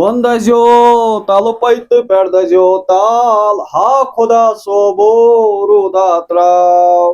ಒಂದಜೋ ತಾಲು ಪೈತು ಪೆಡ್ದಜೋ ತಾಲ್ ಹಾ ಖುದಾ ಸೋಬೋರು ದಾತ್ರಾವ್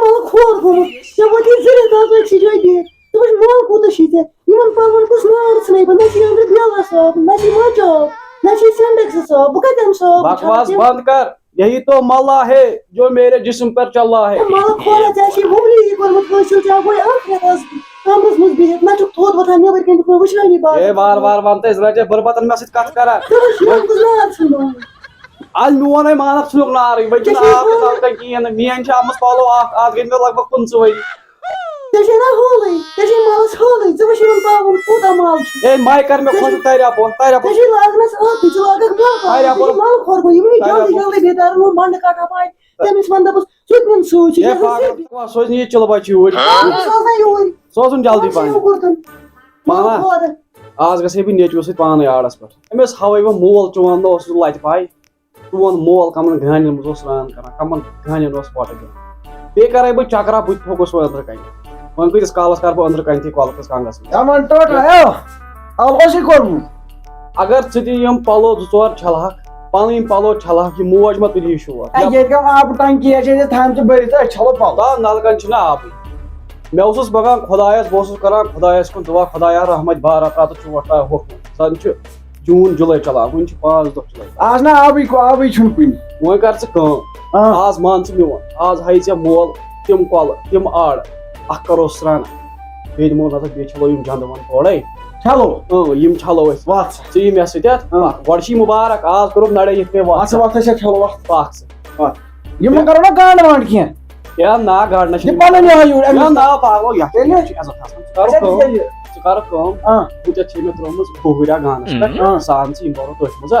مال کھور گوٚمُت ژےٚ وٲتی ضروٗرت آز أکسٕے جایہِ بِہِتھ ژٕ وٕچھ مال کوٗتاہ چھُے ژےٚ یِمن پلون کُس نار ژھٕنَے بہٕ نہ چھُے أنٛدرٕ بیلا صاف نہ چھُے مچ آب نہ چھُے سینڈیکس صاف بہٕ کتہِ اَنہٕ صاف بکواس بند کر یہی تو ملا ہے جو میرے جسم پر چل رہا ہے مال کھورا ژےٚ چھُے وُملی کوٚرمُت کٲشُر ژےٚ گوٚے ٲخرت آز کمرس منٛز بِہِتھ نہ چھُکھ تھوٚد وۄتھان نیٚبٕرۍ کِنۍ چھُکھ نہٕ وٕچھانٕے اے وار وار ون تہٕ رٹے بربتن مےٚ سۭتۍ کتھ کران ژٕ وٕچھ یِمن کُس نار ژھٕنوو آج میون مانک ژھنُک نارٕے وۄنۍ چھُنہٕ آب تہِ نلکن کِہیٖنۍ نہٕ میٲنۍ چھِ آمٕژ پلو اکھ گٔے مےٚ لگ بگ 15 ؤری ژےٚ چھے نا ہولٕے ژےٚ چھے مالس ہولٕے ژٕ وٕچھ یِمن پلون کوٗتاہ مال چھُ اے ماے کر مےٚ خۄش تاریا پوٚر ژےٚ چھے لاگنس ٲخٕے ژٕ لاگکھ برٛونٛہہ کُن مال کھور گوٚو یِمنٕے جلدی جلدی بیدار نوٚو منٛڈٕ کٹا پاے تٔمِس وَن دَپُس ژٕ تہِ نِن سۭتۍ سوز نہٕ یہِ چِلہٕ بچہِ یوٗرۍ سوزُن جلدی پہن آز گژھے بہٕ نیچوِ سۭتۍ پانے آڑس پٮ۪ٹھ أمِس ہاوے بہٕ مول چون دۄہ اوسُس لتہِ پاے چون مول کمن گانین منٛز اوس سران کران کمن گانین اوس پۄٹہٕ دِوان بیٚیہِ کرے بہٕ چکرا بہٕ تہِ تھوٚکُس وۄنۍ أنٛدرٕ کنہِ وۄنۍ کۭتِس کالس کرٕ بہٕ أنٛدرٕ کنتھٕے کۄلہٕ کنگس کوٚرمُت اگر ژٕ تہِ یِم پلو 2-4 چھلہکھ پنٕنۍ پلو چھلہکھ یہِ موج ما تُلی شور ییٚتہِ گٔے آبہٕ ٹنکی تھامژٕ بٔرِتھ أسۍ چھلو پلو نلکن چھُنہٕ آبٕے مےٚ اوسُس بگان خۄدایس بہٕ اوسُس کران خۄدایس کُن دُعا خۄدایا رحمت بارا ترٛاو تہٕ ژوٗنٛٹھ ترٛاو ہوٚکھ زن چھُ جوٗن جُلے چلان وُنہِ چھِ 5 دۄہ چلان آز نہ آبٕے چھُنہٕ کُنہِ وۄنۍ کر ژٕ کٲم آز مان ژٕ میون آز ہایہِ ژےٚ مول تِم کۄلہٕ تِم آڑٕ اکھ کرو سرٛان بیٚیہِ دِمو نظر بیٚیہِ چھلو یِم جنٛدٕ ون تورے چلو یِم چھلو أسۍ وَتھ ژٕ یہِ مےٚ سۭتۍ گۄڈٕ چھِ مُبارک آز کوٚرُکھ نڑے یِتھ کٔنۍ وَتھ چلو پکھ ژٕ یِمن کرو نا گانڈ وانڈ کینٛہہ یا نا گاڑنس نا پاگو ژٕ کر کٲم وٕنکٮ۪س چھے مےٚ ترٲومٕژ بُہٕریا گانس پٮ۪ٹھ سان ژٕ یِم برو تٔتھۍ منٛز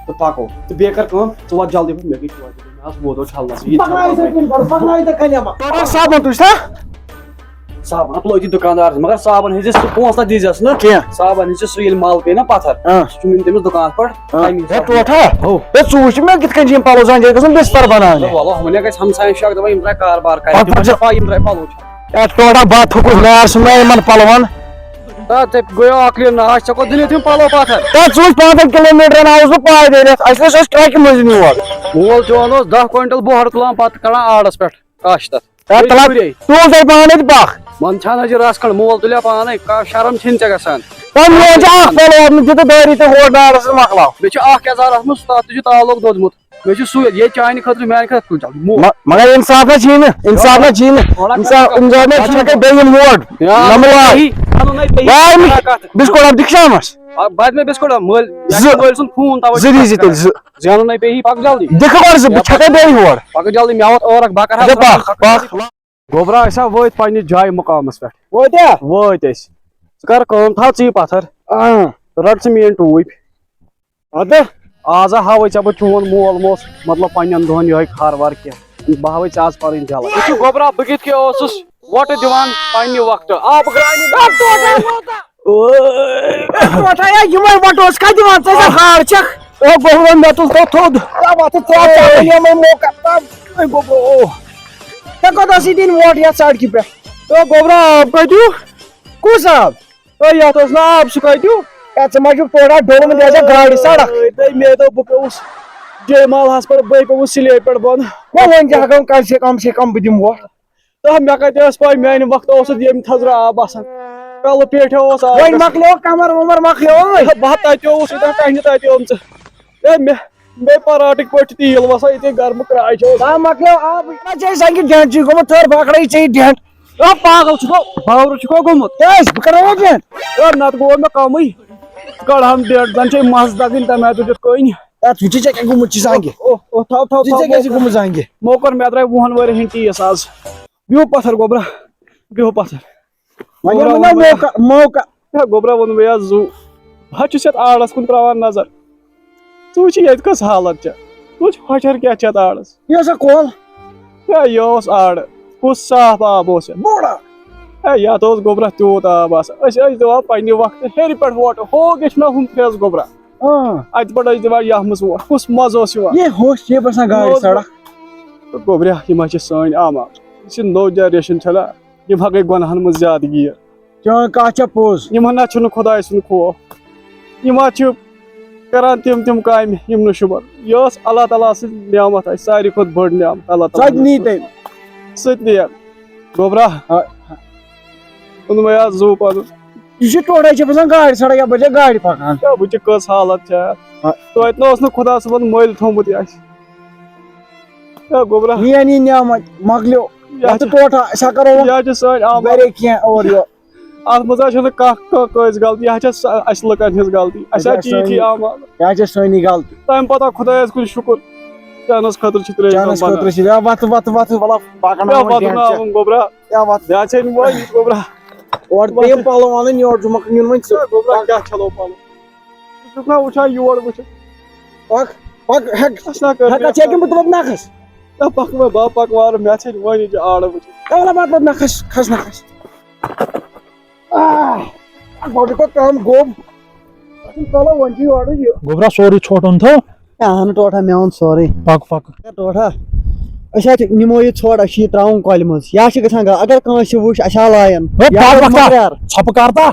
تہٕ پکو تہٕ بیٚیہِ کر کٲم ژٕ وات جلدی پٲٹھۍ مےٚ گٔے توتہِ مےٚ آس ووتو چھلنس صابن اَتھ لٲگۍ دُکاندارس مگر صابن ہیٚزِس ژٕ پونٛسہٕ دیٖزٮ۪س نہٕ کینٛہہ صابن ہیٚزِس سُہ ییٚلہِ مل پیٚیہِ نا پتھر سُہ چھُ نیُن تٔمِس دُکانس پٮ۪ٹھ ژٕ وٕچھ مےٚ کِتھ کٔنۍ چھِ یِم پلو زن جایہِ گژھان بستر بناونہِ وۄنۍ گژھِ ہمساین شک دپان یِم درٛاے کاربار کرِ یِم درٛاے پلو ٹوٹا بتھ تھوٚکُس نار ژھٕنوے یِمن پلون ژےٚ گٔیو عقلہِ ناش ژےٚ کوٚت دِنِتھ یِم پلو پتھر ژٕ وٕچھ 5 کِلوٗمیٖٹرن آوُس بہٕ پایدٔلِتھ اَسہِ ٲسۍ ٹرٛیکہِ منٛز یور مول چون اوس 10 کوینٹل بۄہر تُلان پتہٕ کڑان آڑس پٮ۪ٹھ کش تتھ تُل تُہۍ پانے تہٕ پکھ من چھان حظ رس کھنڈ مول تُلیا پانے شرم چھِنہٕ ژےٚ گژھان وۄنۍ میون چھُ اکھ پلو دِتہٕ دٲری تہٕ ہور نارس مۄکلاو بیٚیہِ چھُ اکھ یزار اتھ منٛز تتھ تہِ چھُ تالُک دوٚدمُت بیٚیہِ چھُ سُے ییٚتہِ چانہِ خٲطرٕ میانہِ خٲطرٕ تُل جلدی مگر انصاف نہ چھی نہٕ انصاف نہ چھی نہٕ بیٚیہِ موڈ بِسکوٹ اکھ دِکھ شامس بعد میں بِسکوٹ مٲلۍ سُنٛد خوٗن زٕ دیٖزِ تیٚلہِ زٕ زینُن پیٚیی پکھ جلدی دِکھ گۄڈٕ زٕ بہٕ چھکے بیٚیہِ ہور پکھ جلدی مےٚ ووت ٲرکھ بکر گوبرا أسۍ وٲتۍ پننہِ جایہِ مُقامس پٮ۪ٹھ وٲتۍ أسۍ ژٕ کر کٲم تھاو ژٕ یہِ پتھر رٹ ژٕ میٲنۍ ٹوٗپۍ اَدٕ آز ہاوے ژےٚ بہٕ چون مول موس مطلب پننٮ۪ن دۄہن یِہوے کھار وار کینٛہہ بہٕ ہاوے ژےٚ آز پنٕنۍ جلد یہِ چھُ گوبرا بہٕ کِتھ کٔنۍ اوسُس وۄٹہٕ دِوان پننہِ وقتہٕ آبہٕ یِمے وۄٹہٕ اوس کتہِ دِوان ژٕ ہاڑ چھکھ مےٚ تُل تو تھوٚد ژےٚ کوٚت ٲسی دِنۍ ووٹ یتھ سڑکہِ پٮ۪ٹھ گوبرا آب کتیُو کُس آب یتھ اوس نہٕ آب سُہ کتیُو ژٕ ما چھُکھ تھوڑا ڈوٚم یہِ گاڑِ سڑک مےٚ دوٚپ بہٕ پیوٚوُس جے محلس پٮ۪ٹھ بہٕ پیوٚوُس سِلیب پٮ۪ٹھ بۄن وۄنۍ تہِ ہٮ۪کو کم سے کم بہٕ دِمہٕ ووٹ مےٚ کتہِ ٲس پاے میانہِ وقتہٕ اوس ییٚمہِ تھزرٕ آب آسان کلہٕ پیٹھیو اوس آب وۄنۍ مۄکلیو کمر ومر مۄکلیو بہٕ تتہِ اوس ییٚتٮ۪ن کَنہِ تتہِ اوم ژٕ مےٚ پراٹٕکۍ پٲٹھۍ تیٖل وسان ییٚتہِ گرمہٕ کراے چھِ مۄکلیو آبٕے ژےٚ زنگہِ ڈٮ۪نٛٹ چھُے گوٚمُت تھٔر پکڑے ژےٚ ڈٮ۪نٛٹ پاگل چھُکو باورٕ چھُکو گوٚمُت کیٛازِ بہٕ کرو ڈٮ۪نٛٹ نتہٕ گوٚو مےٚ کمٕے ژٕ کڑہم ڈٮ۪نٛٹ زن چھے مس دگٕنۍ تمہِ آیہِ تُلِتھ کٔنۍ وٕچھِ ژےٚ کیٛاہ گوٚمُت چھُ زنگہِ ژےٚ کیٛاہ چھُ گوٚمُت زنگہِ مو کوٚر مےٚ درٛاے 20 ؤرۍ ہٕنٛدۍ ٹیٖس آز بِہِو پتھر گوبرا بِہِو پتھر موقع گوبرا ووٚن مےٚ زُو بہٕ حظ چھُس یتھ آڑس کُن تراوان نظر ژٕ ییٚتہِ کۄس حالت چھےٚ ژٕ ہۄچھر کیٛاہ چھِ اَتھ آڑس یہ سا کول ہے یہِ اوس آڑٕ کُس صاف آب اوس یَتھ بوڑا ہے یَتھ اوس گوٚبرا تیوٗت آب آسان أسۍ ٲسۍ دِوان پنٛنہِ وقتہٕ ہیٚرِ پٮ۪ٹھ ووٹہٕ ہو گژھِ مےٚ ہُم فرٛیس گوٚبرا اَتہِ پٮ۪ٹھ ٲسۍ دِوان یَتھ منٛز ووٹ کُس مَزٕ اوس یِوان یہ ہوش یہ بسان گاڑی سڑک تہٕ گوٚبرا یِم حظ چھِ سٲنۍ آماد یہِ چھِ نوٚو جنریشن چھےٚ نا یِم ہا گٔے گۄنہن منٛز زیادٕ گیٖر چون کتھ پوٚز یِمن نہ چھُنہٕ خۄداے سُنٛد خوف یِم حظ چھِ کران تِم کامہِ یِم نہٕ شُبَن یہِ ٲس اللہ تعالیٰ سٕنٛز نعمت اَسہِ ساروی کھۄتہٕ بٔڑ نعمت اللہ سۄ نی تعالیٰ تٔمۍ سُہ تہِ نِیَن گوٚبرا اوٚنمَے حظ زوٗ پَنُن یہ ٹوٹل چھ بسان گاڑی سڑک یا بجے گاڑی پکان وٕچھِ کٔژ حالت چھےٚ توتہِ نہٕ اوس نہٕ خۄدا صٲبن مٔلۍ تھوٚمُت یہِ اَسہِ ہے گوٚبرا نی نعمت مکلیو یہِ حظ ٹوٹا أسۍ کرو یہِ حظ چھِ سٲنۍ آماد گرے کینٛہہ اور یہِ اَتھ منٛز حظ چھُنہٕ کانٛہہ کٲنٛسہِ غلطی یہِ حظ چھِ اَسہِ لُکن ہٕنٛز غلطی اَسہِ حظ چھِ یِتھی آماد یہ چھِ سٲنی غلطی تَمہِ پتہٕ آو خۄدایَس کُن شُکُر چانس خٲطرٕ چھِ چانس خٲطرٕ چھِ وتھ وتھ وتھ ولا پکناوُن گوٚبرا یا ژھیٚنۍ وٲنِتھ گوٚبرا اور ترٛیٚیِم پلو انٕنۍ یور جُمعہ نیُن وۄنۍ ژٕ گوٚبرا کیٛاہ چھلو پَلو ژٕ چھُکھ نا وٕچھان یور وٕچھِتھ پک پک ہیٚک اَسہِ نا کٔر ہیٚکا ژےٚ کِنہٕ بہٕ دپہٕ نہ کھس پَکوے با پکوار مےٚ ژھیٚنۍ وٲنِتھ یہِ آڑٕ وٕچھِتھ ولا بات بات نہ کھس کھس نہ کھس گۄڈٕ کر کٲم گوٚب چلو وۄنۍ چھُ یورٕ یہِ گوبرا سورُے ژھوٚٹُن تھو اہن ٹوٹھا مےٚ اوٚن سورُے پک پک ٹوٹھا أسۍ حظ نِمو یہِ ژھۄٹھ اَسہِ چھُ یہِ ترٛاوُن کۄلہِ منٛز یا چھِ گژھان اگر کٲنٛسہِ وٕچھ اَسہِ ہلاین ژھۄپہٕ کر تا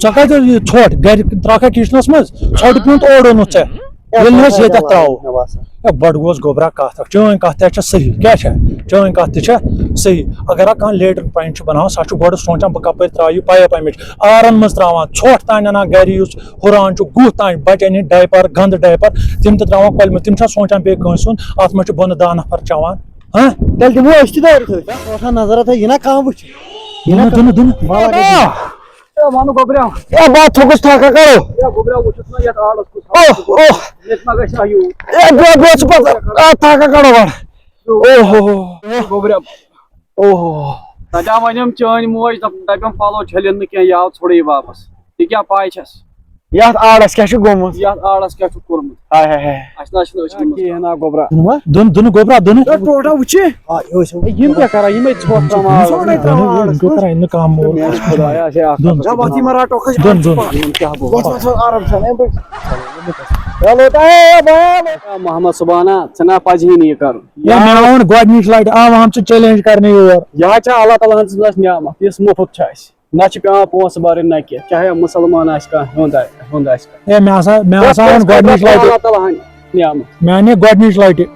ژےٚ کتہِ یہِ ژھۄٹھ گرِ تراوکھا کچنس منٛز ژھۄٹھ پیوٗنت اور اوٚنُتھ ژےٚ ییٚلہِ نہٕ أسۍ ییٚتٮ۪تھ تراوو ہے بڑٕ گوس گوبرا کتھ اکھ چٲنۍ کتھ تہِ چھےٚ صحیح کیٛاہ چھےٚ چٲنۍ کتھ تہِ چھےٚ صحیح اگر کانٛہہ لیٹرِن پوینٹ چھُ بناوان سۄ چھُ گۄڈٕ سونٛچان بہٕ کپٲرۍ تراوٕ یہِ پایپ امِچ آرن منٛز تراوان ژھۄٹھ تانۍ انان گرِ یُس ہُران چھُ گُہہ تانۍ بچہِ انہِ ڈایپر گنٛدٕ ڈایپر تِم تہِ تراوان کۄلہِ منٛز تِم چھا سونٛچان بیٚیہِ کٲنٛسہِ ہُنٛد اتھ منٛز چھُ بۄنہٕ 10 نفر چٮ۪وان ہاں تیٚلہِ دِمو أسۍ تہِ دٲرِتھ ٹوٹھا نظر تھٲے یہِ نا کانٛہہ وٕچھ وَنہٕ گوٚبرا بات تھوٚکُس تھکھا کرو گوٚبرا وٕچھُس نا یتھ آڑس کُس ییٚتہِ ما گژھِ ہا یوٗت تھکھا کرو گۄڈٕ گوٚبرا دپیٛاو وۄنۍ چٲنۍ موج دپیٛام پلو چھٔلِنۍ نہٕ کینٛہہ یہِ آو ژھوٚرُے واپس یہِ کیٛاہ پاے چھس یتھ آڑس کیٛاہ چھُ گوٚمُت یتھ آڑس کیٛاہ چھُکھ کوٚرمُت ہاے ہاے ہاے اَسہِ نہ چھُنہٕ أچھ کِہیٖنۍ نا گوٚبرا دُنہٕ گوبرا دُنہٕ ٹوٹا وٕچھِ یِم کیٛاہ کران یِمے ژھۄٹھ ترٛاوان کام خۄدایا چھے اکھ وتھ یِمن رٹو کھس دُن دُن کیٛاہ گوٚو وتھ آرام سان محمد سُبحانا ژےٚ نا پزی نہٕ یہِ کرُن یا مےٚ ووٚن گۄڈنِچ لٹہِ آوہم ژٕ چیلینج کرنہِ یور یہِ حظ چھِ اللہ تعالیٰ ہن سٕنٛز نعمت یُس مُفت چھِ اَسہِ نہ چھِ پیٚوان پونٛسہٕ بھرٕنۍ نہ کینٛہہ چاہے مُسلمان آسہِ کانٛہہ ہیوٚنٛد آسہِ ہے مےٚ ہسا ووٚن گۄڈنِچ لٹہِ اللہ تعالیٰ ہن نعمت مےٚ انے گۄڈنِچ لٹہِ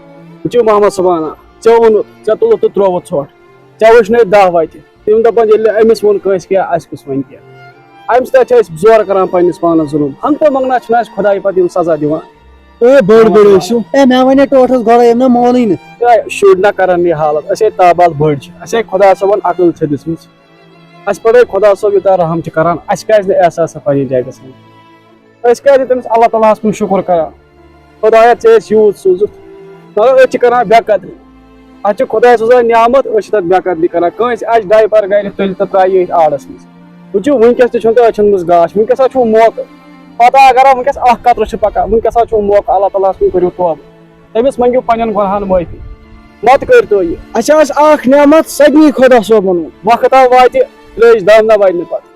وٕچھِو محمد سُبحانا ژےٚ ووٚنُتھ ژےٚ تُلُتھ تہٕ ترووُتھ ژھۄٹھ ژےٚ وٕچھنٲے 10 وتہِ تِم دپان ییٚلہِ أمِس ووٚن کٲنٛسہِ کینٛہہ اَسہِ کُس وَنہِ کینٛہہ اَمہِ سۭتۍ چھِ أسۍ زورٕ کران پننِس پانس ظُلُم ہنٛگتہٕ منٛگنا چھُنہٕ اَسہِ خۄداے پتہٕ یِم سزا دِوان بٔڑ ٲسِو اے مےٚ وَنے ٹوٹھس گۄڈے یِم نہٕ مونٕے نہٕ شُرۍ نہ کران یہِ حالت أسۍ ہے تابال بٔڑۍ چھِ اَسہِ ہے خۄدا صٲبن عقل چھِ دِژمٕژ اَسہِ پٮ۪ٹھ خۄدا صٲب یوٗتاہ رحم چھِ کران اَسہِ کیازِ نہٕ احساسا پننہِ جایہِ گژھان أسۍ کیازِ تٔمِس اللہ تعالیٰ ہس کُن شُکر کران خۄدایا ژےٚ ٲسۍ یوٗت سوٗزُتھ مگر أسۍ چھِ کران بے قدری اَتھ چھِ خۄداے سوزان نعمت أسۍ چھِ تتھ بے قدری کران کٲنٛسہِ آسہِ ڈایپر گرِ تُلہِ تہٕ ترٛایہِ أتھۍ آڑس منٛز وٕچھِو وٕنکیٚس تہِ چھُنہٕ تۄہہِ أچھن منٛز گاش وٕنکیٚس چھُو موقعہٕ پتہ اگر وٕنکیٚس اکھ قطرٕ چھُ پکان وٕنکیٚس چھُو موقعہٕ اللہ تعالیٰ ہس کُن کٔرِو توبہٕ تٔمِس منٛگِو پننٮ۪ن گۄنہن معٲفی مت کٔرۍتو یہِ اَسہِ ٲس اکھ نعمت سارنٕے خۄدا صٲبن وقت آو واتہِ ترٛیش دام نہ واتہِ نہٕ پتہٕ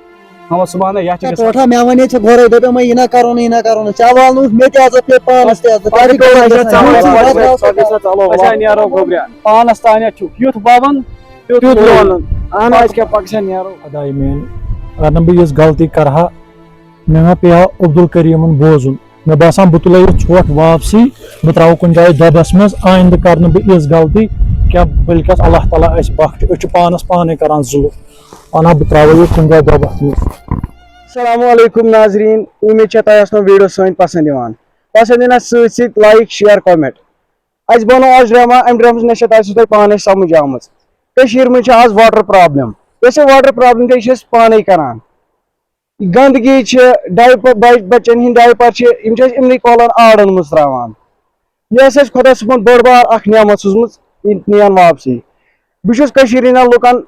محمد سُبحانا یتھ چھِ گژھان ٹوٹھا مےٚ وَنے ژےٚ گۄڈے دَپیٛومَے یہِ نہ کرُن یہِ نہ کرُن ژےٚ والنوُتھ مےٚ تہِ عزت پیٚیہِ پانس تہِ عزت أسۍ ہا نیرو گوٚبرا پانس تانٮ۪تھ چھُکھ یُتھ بَوان تیُتھ لونُن اہن أسۍ کیٛاہ پکسا نیرو خۄداے میٛانہِ اگر نہٕ بہٕ یِژھ غلطی کرٕہا مےٚ ما پیٚیہِ ہا عبدالکریٖمن بوزُن مےٚ باسان بہٕ تُلے یہِ ژھۄٹھ واپسٕے بہٕ تراوٕ کُنہِ جایہِ دۄبس منٛز آیندٕ کرٕ نہٕ بہٕ یِژھ غلطی کینٛہہ بٔلکہِ اللہ تعالیٰ اَسہِ بخشہِ أسۍ چھِ پانس پانے کران ظُلم ونان بہٕ تراوٕ یہِ کُنہِ جایہِ دۄبس منٛز السلام علیکم ناظریٖن اُمید چھےٚ تۄہہِ آسنو ویٖڈیو سٲنۍ پسنٛد یِوان پسنٛد یِنس سۭتۍ سۭتۍ لایک شیر کومنٹ اَسہِ بنوو آز ڈرامہ اَمہِ ڈرامہٕچ نشیت آسوٕ تۄہہِ پانے سمجھ آمٕژ کٔشیٖرِ منٛز چھِ آز واٹر پرابلم یۄس یہِ واٹر پرابلم چھِ یہِ چھِ أسۍ پانے کران گنٛدگی چھِ ڈایپر بچن ہٕنٛدۍ ڈایپر چھِ یِم چھِ أسۍ یِمنٕے کۄلن آڑن منٛز تراوان یہِ ٲس اَسہِ خۄدا صٲبن بٔڑ بار اکھ نعمت سوٗزمٕژ یہِ نِیَن واپسٕے بہٕ چھُس کٔشیٖرِ ہٕنٛدٮ۪ن لُکن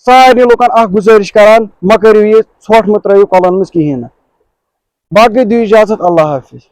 سارنٕے لُکن اکھ گُزٲرِش کران مہ کٔرِو یہِ ژھۄٹھ مہ ترٲیِو کۄلن منٛز کِہیٖنۍ نہٕ باقٕے دِیِو اِجازت اللہ حافظ